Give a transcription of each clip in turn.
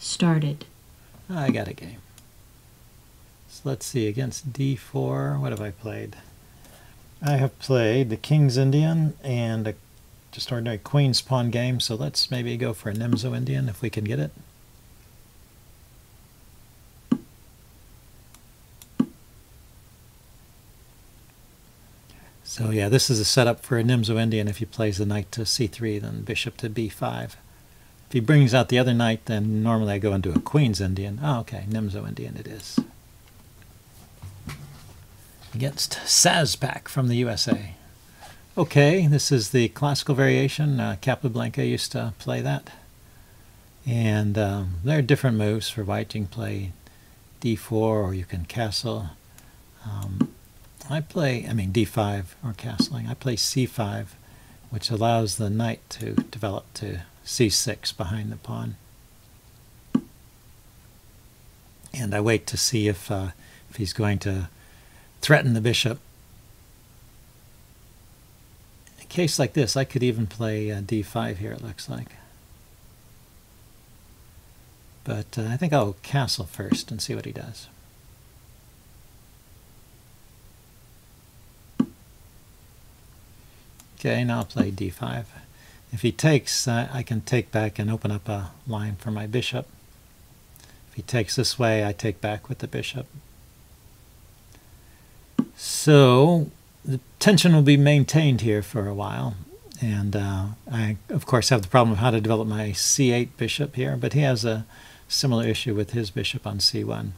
started. I got a game. So let's see, against d4, what have I played? I have played the King's Indian and a just ordinary Queen's Pawn game, so let's maybe go for a Nimzo-Indian if we can get it. So yeah, this is a setup for a Nimzo-Indian. If he plays the knight to c3, then bishop to b5. If he brings out the other knight, then normally I go into a Queen's Indian. Oh, okay, Nimzo-Indian it is. Against Sazpak from the USA. Okay, this is the classical variation. Capablanca used to play that. And there are different moves for white. You can play d4 or you can castle. D5 or castling. I play c5, which allows the knight to develop to c6 behind the pawn. And I wait to see if he's going to threaten the bishop. In a case like this, I could even play d5 here, it looks like. But I think I'll castle first and see what he does. Okay, now I'll play d5. If he takes, I can take back and open up a line for my bishop. If he takes this way, I take back with the bishop. So the tension will be maintained here for a while. And I, of course, have the problem of how to develop my c8 bishop here, but he has a similar issue with his bishop on c1.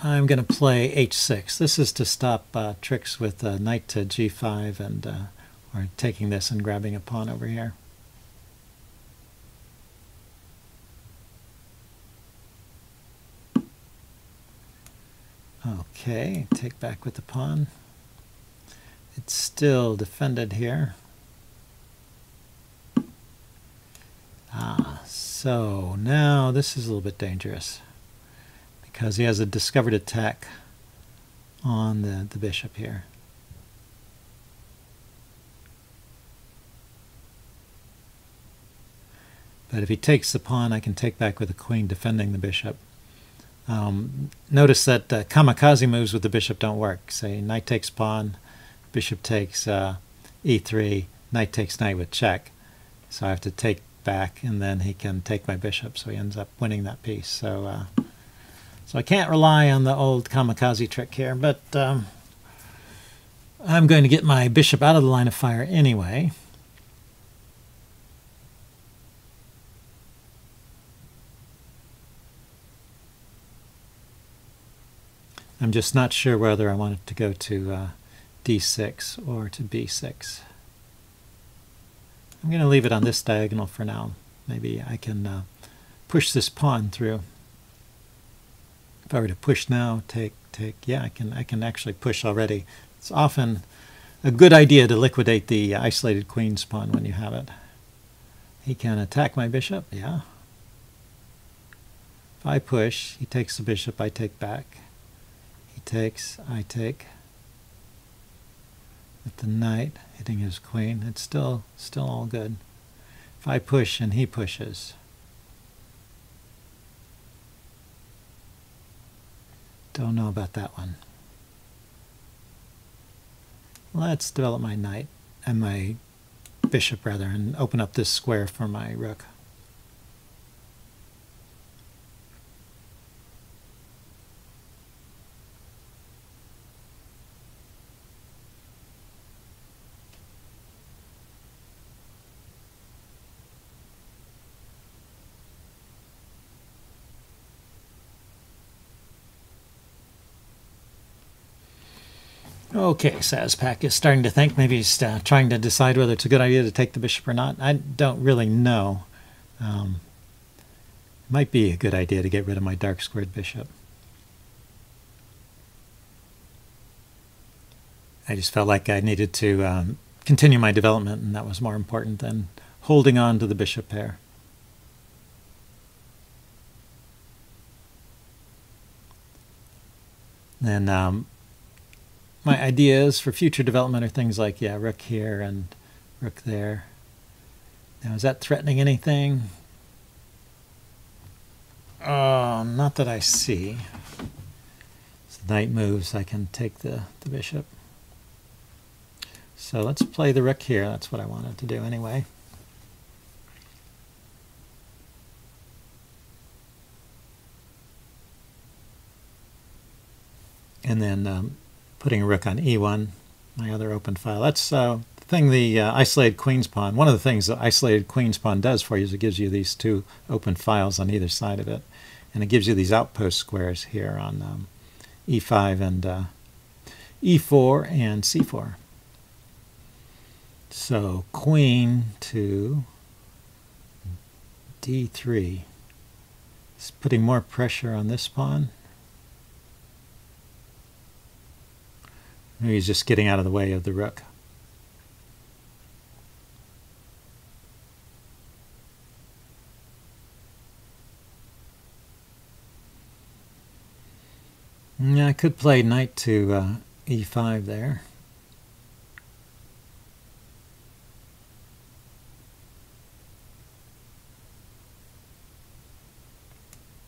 I'm going to play h6. This is to stop tricks with knight to g5 and or taking this and grabbing a pawn over here. Okay, take back with the pawn. It's still defended here. So now this is a little bit dangerous, because he has a discovered attack on the bishop here. But if he takes the pawn, I can take back with the queen defending the bishop. Notice that kamikaze moves with the bishop don't work. Say knight takes pawn, bishop takes e3, knight takes knight with check. So I have to take back, and then he can take my bishop, so he ends up winning that piece. So I can't rely on the old kamikaze trick here, but I'm going to get my bishop out of the line of fire anyway. I'm just not sure whether I want it to go to d6 or to b6. I'm going to leave it on this diagonal for now. Maybe I can push this pawn through. If I were to push now, take, yeah, I can actually push already. It's often a good idea to liquidate the isolated queen's pawn when you have it. He can attack my bishop, yeah. If I push, he takes the bishop, I take back. He takes, I take. With the knight hitting his queen, it's still all good. If I push and he pushes, don't know about that one. Let's develop my knight, and my bishop rather, and open up this square for my rook. Okay, Sazpak is starting to think. Maybe he's trying to decide whether it's a good idea to take the bishop or not. I don't really know. Might be a good idea to get rid of my dark squared bishop. I just felt like I needed to continue my development, and that was more important than holding on to the bishop pair. Then my ideas for future development are things like, yeah, rook here and rook there. Now, is that threatening anything? Not that I see. As the knight moves, I can take the bishop. So let's play the rook here. That's what I wanted to do anyway. And then putting a rook on e1, my other open file. That's the thing the isolated queen's pawn. One of the things the isolated queen's pawn does for you is it gives you these two open files on either side of it. And it gives you these outpost squares here on e5 and e4 and c4. So queen to d3 is putting more pressure on this pawn. Maybe he's just getting out of the way of the rook. Yeah, I could play knight to e5 there.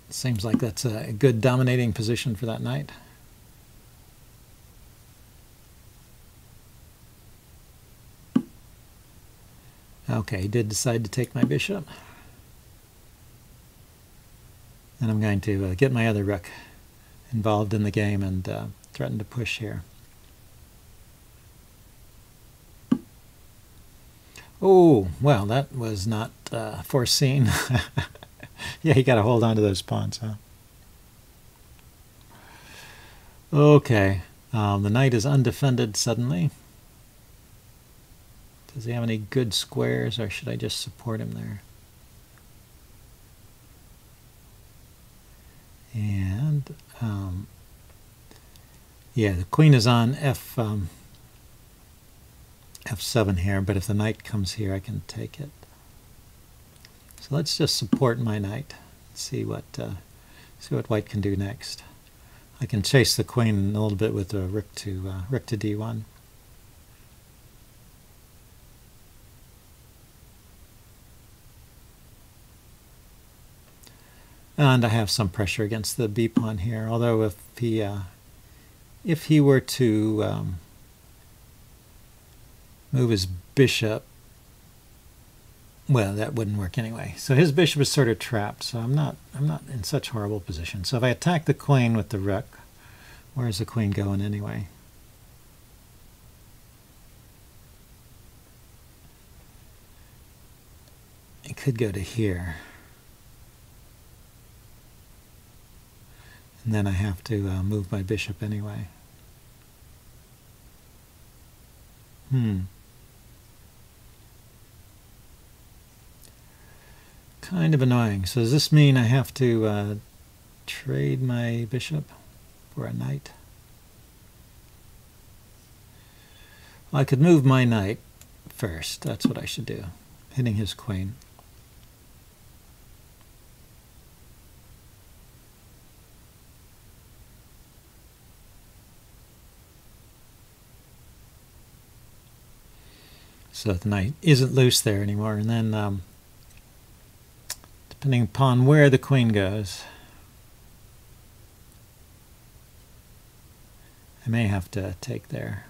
Seems like that's a good dominating position for that knight. Okay, he did decide to take my bishop. And I'm going to get my other rook involved in the game and threaten to push here. Oh, well, that was not foreseen. Yeah, you got to hold on to those pawns, huh? Okay, the knight is undefended suddenly. Does he have any good squares, or should I just support him there? And yeah, the queen is on f7 here, but if the knight comes here, I can take it. So let's just support my knight. See what white can do next. I can chase the queen a little bit with a rook to d1. And I have some pressure against the b pawn here. Although if he were to move his bishop, well, that wouldn't work anyway. So his bishop is sort of trapped. So I'm not in such horrible position. So if I attack the queen with the rook, where's the queen going anyway? It could go to here. And then I have to move my bishop anyway. Kind of annoying. So does this mean I have to trade my bishop for a knight? Well, I could move my knight first. That's what I should do, hitting his queen. So the knight isn't loose there anymore. And then, depending upon where the queen goes, I may have to take there.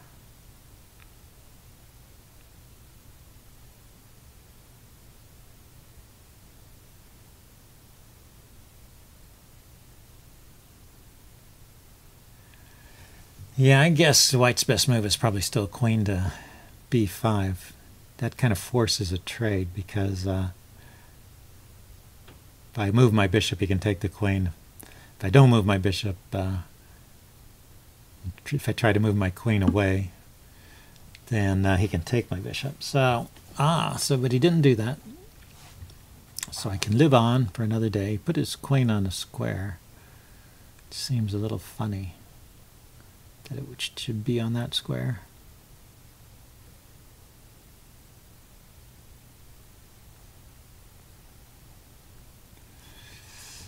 Yeah, I guess white's best move is probably still queen to b5. That kind of forces a trade because if I move my bishop, he can take the queen. If I don't move my bishop, if I try to move my queen away, then he can take my bishop. So, but he didn't do that. So I can live on for another day. Put his queen on a square. It seems a little funny that it should be on that square.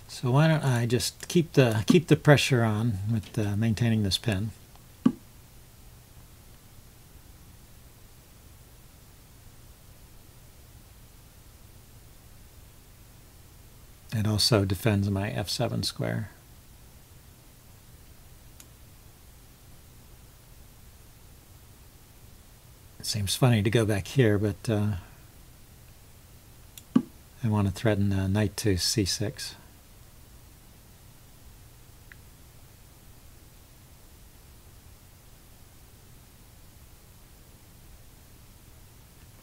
So why don't I just keep the pressure on with maintaining this pin. It also defends my f7 square. It seems funny to go back here, but I want to threaten knight to c6.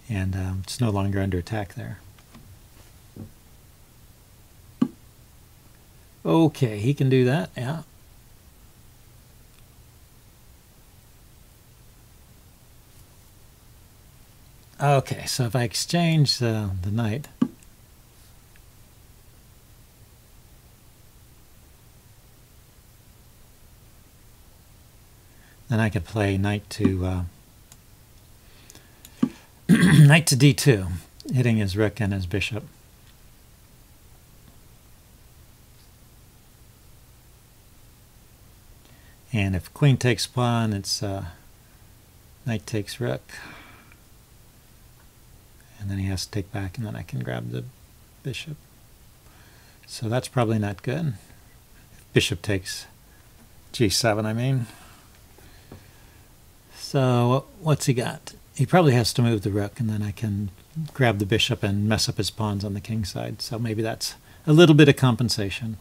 And it's no longer under attack there. Okay, he can do that, yeah. Okay, so if I exchange the knight, then I could play knight to knight to d2, hitting his rook and his bishop. And if queen takes pawn, it's knight takes rook. And then he has to take back, and then I can grab the bishop. So that's probably not good. Bishop takes g7, I mean. So what's he got? He probably has to move the rook, and then I can grab the bishop and mess up his pawns on the king side. So maybe that's a little bit of compensation.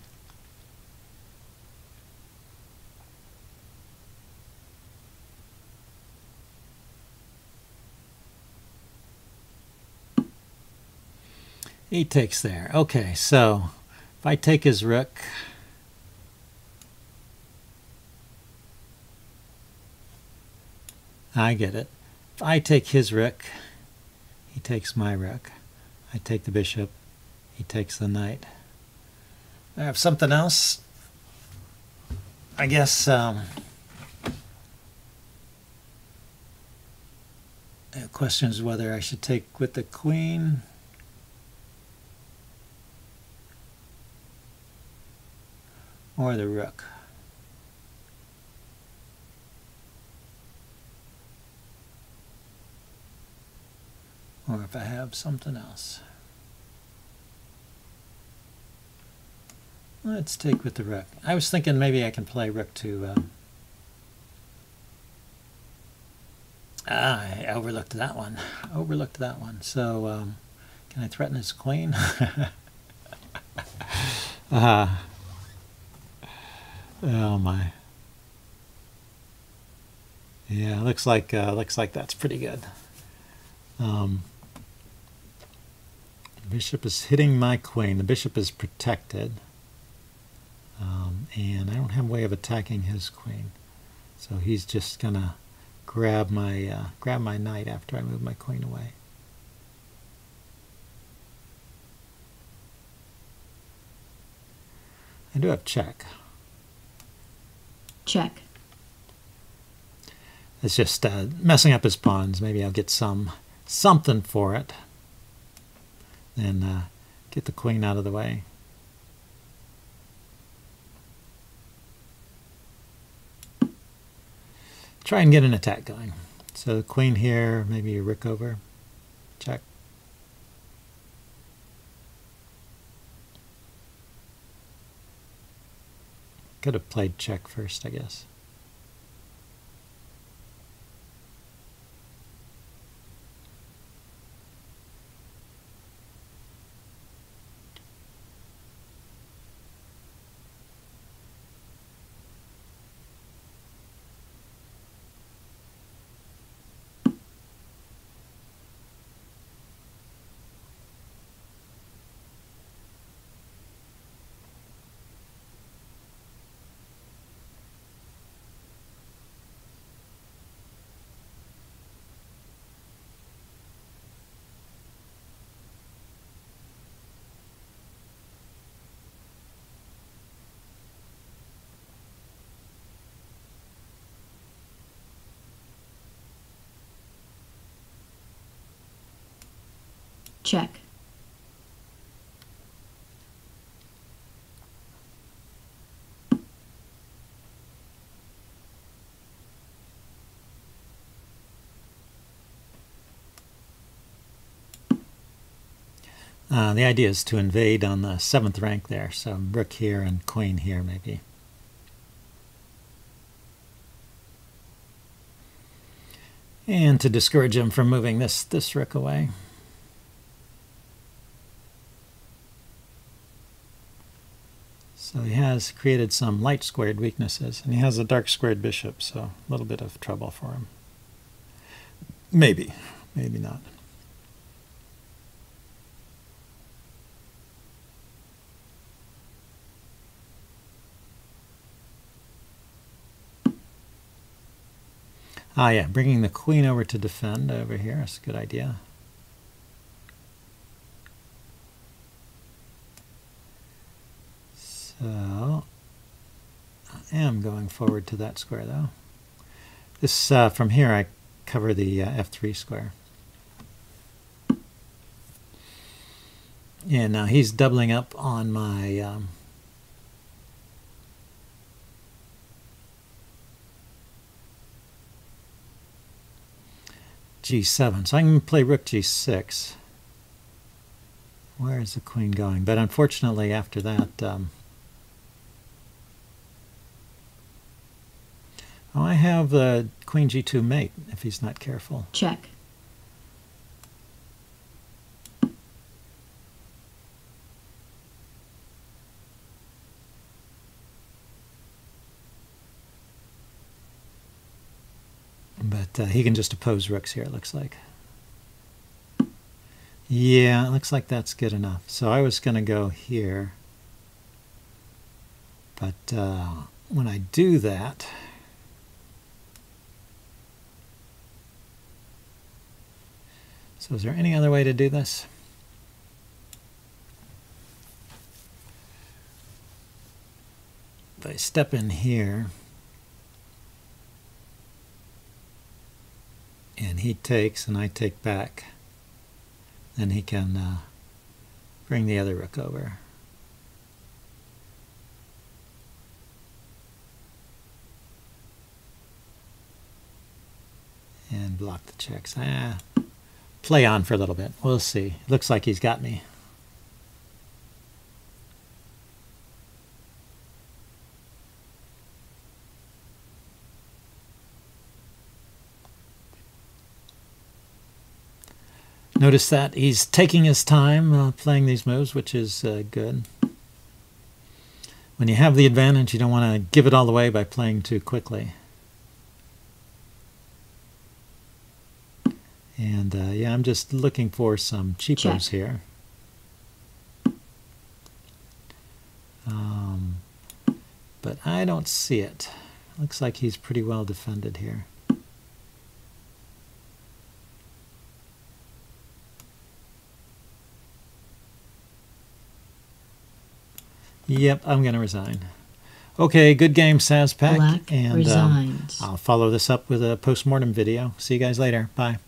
He takes there. Okay, so if I take his rook, I get it. If I take his rook, he takes my rook. I take the bishop, he takes the knight. I have something else. I guess the question is whether I should take with the queen. Or the rook. Or if I have something else. Let's take with the rook. I was thinking maybe I can play rook to... I overlooked that one. Overlooked that one. So, can I threaten his queen? Oh my. Yeah, looks like that's pretty good. The bishop is hitting my queen. The bishop is protected, and I don't have a way of attacking his queen. So he's just gonna grab my knight after I move my queen away. I do have check. Check. It's just messing up his pawns. Maybe I'll get something for it. And get the queen out of the way. Try and get an attack going. So the queen here, maybe a rook over. Check. Could have played check first, I guess. Check. The idea is to invade on the 7th rank there, so rook here and queen here maybe. And to discourage him from moving this rook away. So he has created some light squared weaknesses, and he has a dark squared bishop, so a little bit of trouble for him. Maybe, maybe not. Ah, yeah, bringing the queen over to defend over here is a good idea. So, I am going forward to that square, though. This from here, I cover the f3 square. And now he's doubling up on my g7. So I can play rook g6. Where is the queen going? But unfortunately, after that, oh, I have the queen g2 mate if he's not careful. Check. But he can just oppose rooks here, it looks like. Yeah, it looks like that's good enough. So I was going to go here. But when I do that, so is there any other way to do this? If I step in here, and he takes and I take back, then he can bring the other rook over. And block the checks. Play on for a little bit. We'll see. Looks like he's got me. Notice that he's taking his time playing these moves, which is good. When you have the advantage, you don't want to give it all away by playing too quickly. And yeah, I'm just looking for some cheapos here. But I don't see it. Looks like he's pretty well defended here. Yep, I'm going to resign. Okay, good game, Sazpak. Black and resigns. I'll follow this up with a post-mortem video. See you guys later. Bye.